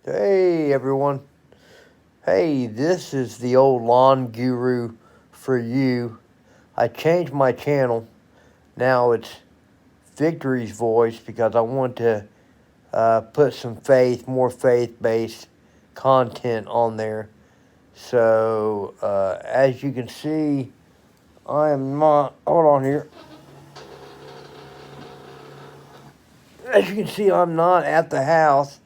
Hey everyone. Hey, this is the old lawn guru for you. I changed my channel. Now it's Victory's Voice because I want to put some more faith based content on there. So, as you can see, I am not. Hold on here. As you can see, I'm not at the house.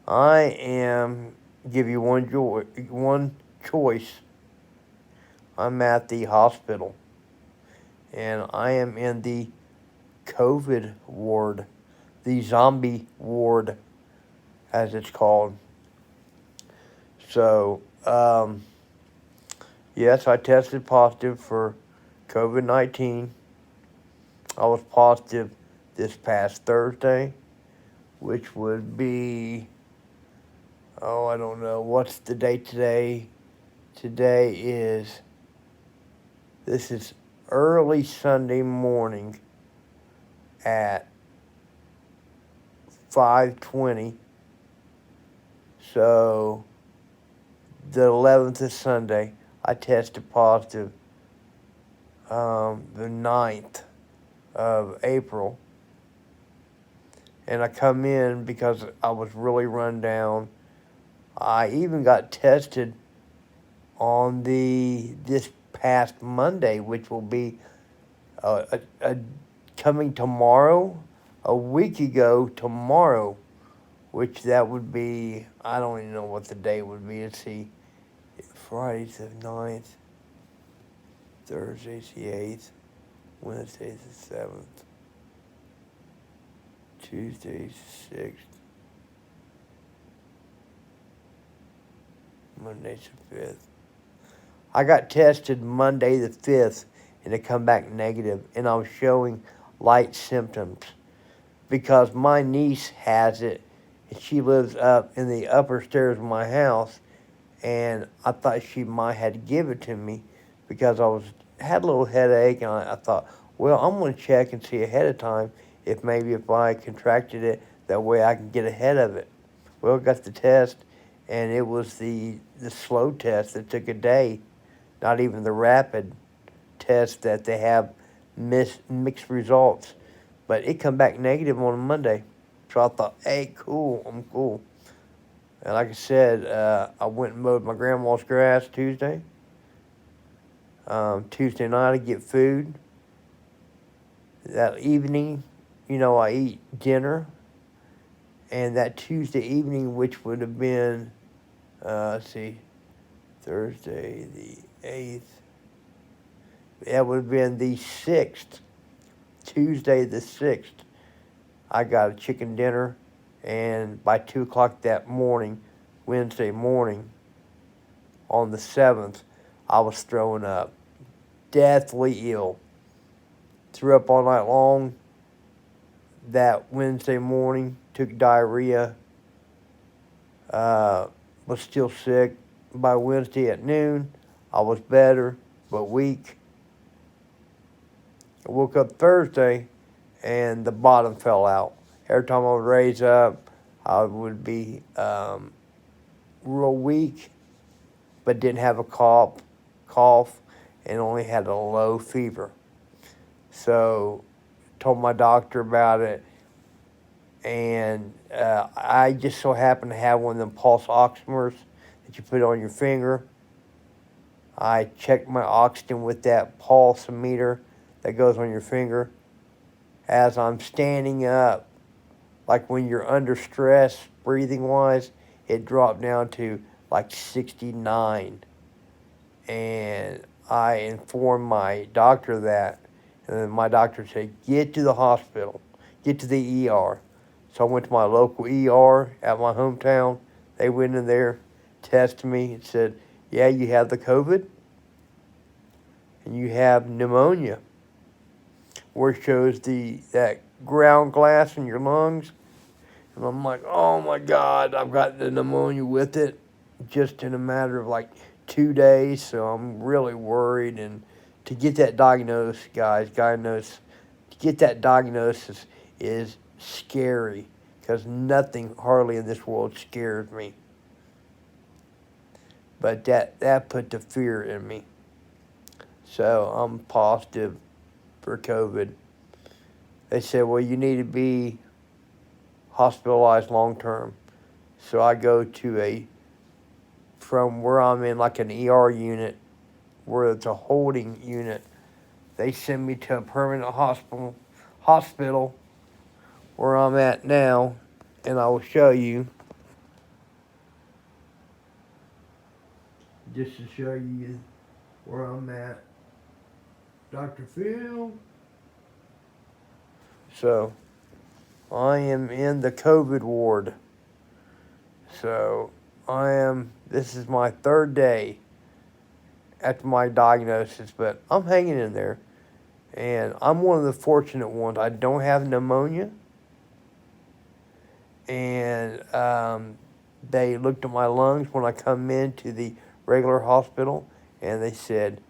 I am. Give you one choice. I'm at the hospital, and I am in the COVID ward, the zombie ward, as it's called. So, yes, I tested positive for COVID 19. I was positive this past Thursday, which would be, I don't know, what's the date today? This is early Sunday morning at 5:20. So the 11th is Sunday. I tested positive the 9th of April. And I come in because I was really run down. I even got tested on this past Monday, which will be coming tomorrow, a week ago tomorrow, which that would be, I don't even know what the date would be. Let's see, Friday's the 9th, Thursday's the 8th, Wednesday's the 7th, Tuesday's the 6th, Monday's the 5th. I got tested Monday the 5th, and it come back negative, and I was showing light symptoms because my niece has it, and she lives up in the upper stairs of my house, and I thought she might have to give it to me because had a little headache, and I thought, well, I'm going to check and see ahead of time if I contracted it, that way I can get ahead of it. Well, I got the test, and it was the slow test that took a day, not even the rapid test that they have mixed results. But it come back negative on Monday. So I thought, hey, cool, I'm cool. And like I said, I went and mowed my grandma's grass Tuesday. Tuesday night I get food. That evening, I eat dinner. And that Tuesday evening, which would have been, Thursday the 8th. That would have been the 6th. Tuesday the 6th. I got a chicken dinner. And by 2 o'clock that morning, Wednesday morning, on the 7th, I was throwing up. Deathly ill. Threw up all night long. That Wednesday morning, took diarrhea. Was still sick. By Wednesday at noon, I was better, but weak. I woke up Thursday, and the bottom fell out. Every time I would raise up, I would be real weak, but didn't have a cough, and only had a low fever. So, told my doctor about it, and I just so happened to have one of them pulse oximeters that you put on your finger. I checked my oxygen with that pulse meter that goes on your finger. As I'm standing up, like when you're under stress, breathing-wise, it dropped down to like 69. And I informed my doctor that, and then my doctor said, get to the hospital, get to the ER. So I went to my local ER at my hometown. They went in there, tested me, and said, yeah, you have the COVID, and you have pneumonia, where it shows that ground glass in your lungs. And I'm like, oh my God, I've got the pneumonia with it just in a matter of like 2 days. So I'm really worried. And to get that diagnosis, to get that diagnosis is scary because nothing hardly in this world scares me. But that put the fear in me. So I'm positive for COVID. They said, well, you need to be hospitalized long term. So I go to from where I'm in, like an ER unit, where it's a holding unit. They send me to a permanent hospital where I'm at now, and I will show you, just to show you where I'm at. Dr. Phil. So I am in the COVID ward. So this is my third day after my diagnosis, but I'm hanging in there. And I'm one of the fortunate ones. I don't have pneumonia. And they looked at my lungs when I come into the regular hospital, and they said,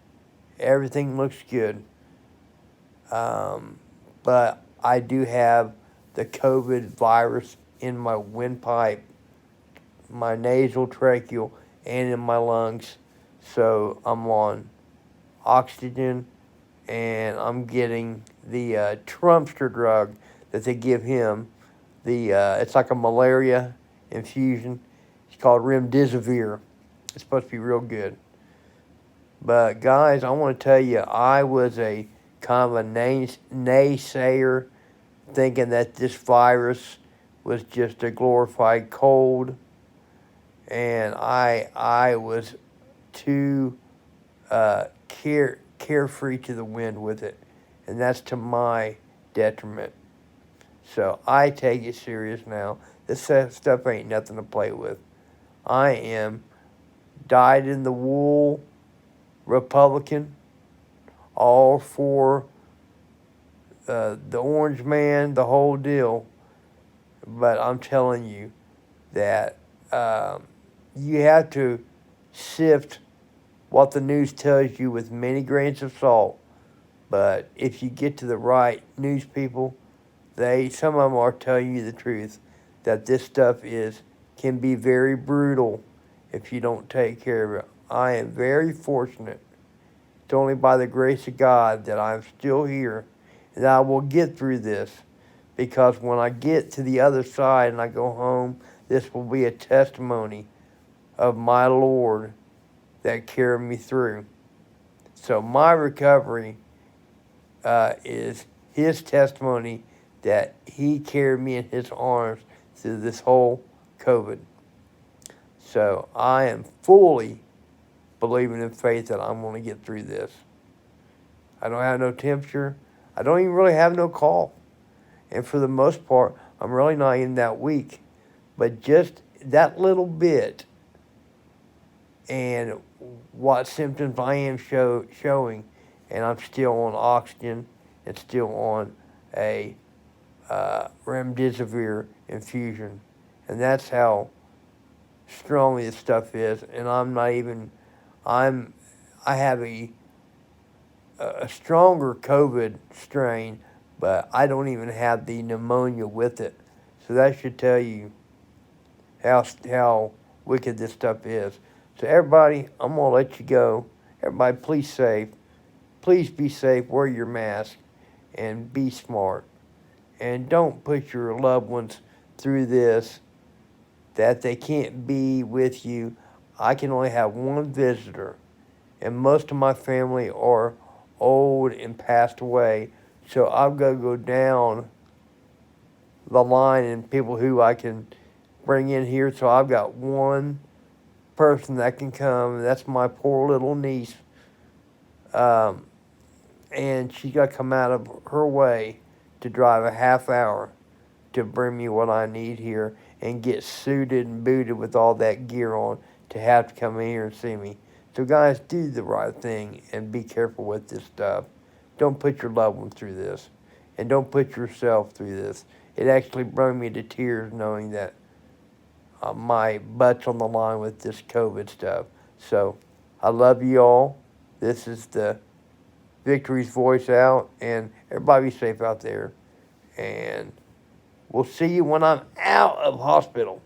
everything looks good. But I do have the COVID virus in my windpipe, my nasal tracheal, and in my lungs. So I'm on oxygen, and I'm getting the Trumpster drug that they give him. It's like a malaria infusion. It's called remdesivir. It's supposed to be real good. But guys, I want to tell you, I was a kind of a naysayer, thinking that this virus was just a glorified cold, and I was too carefree to the wind with it, and that's to my detriment. So I take it serious now. This stuff ain't nothing to play with. I am dyed in the wool Republican, all for the orange man, the whole deal. But I'm telling you that you have to sift what the news tells you with many grains of salt. But if you get to the right news people, some of them are telling you the truth, that this stuff can be very brutal if you don't take care of it. I am very fortunate. It's only by the grace of God that I'm still here, and I will get through this, because when I get to the other side and I go home, this will be a testimony of my Lord that carried me through. So my recovery is His testimony that He carried me in His arms through this whole COVID. So I am fully believing in faith that I'm going to get through this. I don't have no temperature. I don't even really have no cough. And for the most part, I'm really not even that weak. But just that little bit, and what symptoms I am showing, and I'm still on oxygen and still on a remdesivir infusion. And that's how strong this stuff is. And I have a stronger COVID strain, but I don't even have the pneumonia with it. So that should tell you how wicked this stuff is. So everybody, I'm going to let you go. Everybody, please be safe, wear your mask, and be smart. And don't put your loved ones through this, that they can't be with you. I can only have one visitor, and most of my family are old and passed away. So I've got to go down the line and people who I can bring in here. So I've got one person that can come, and that's my poor little niece. And she got to come out of her way to drive a half hour to bring me what I need here and get suited and booted with all that gear on to have to come in here and see me. So guys, do the right thing and be careful with this stuff. Don't put your loved one through this, and don't put yourself through this. It actually brought me to tears knowing that my butt's on the line with this COVID stuff. So I love you all. This is the Victory's Voice out, and everybody be safe out there. And We'll see you when I'm out of hospital.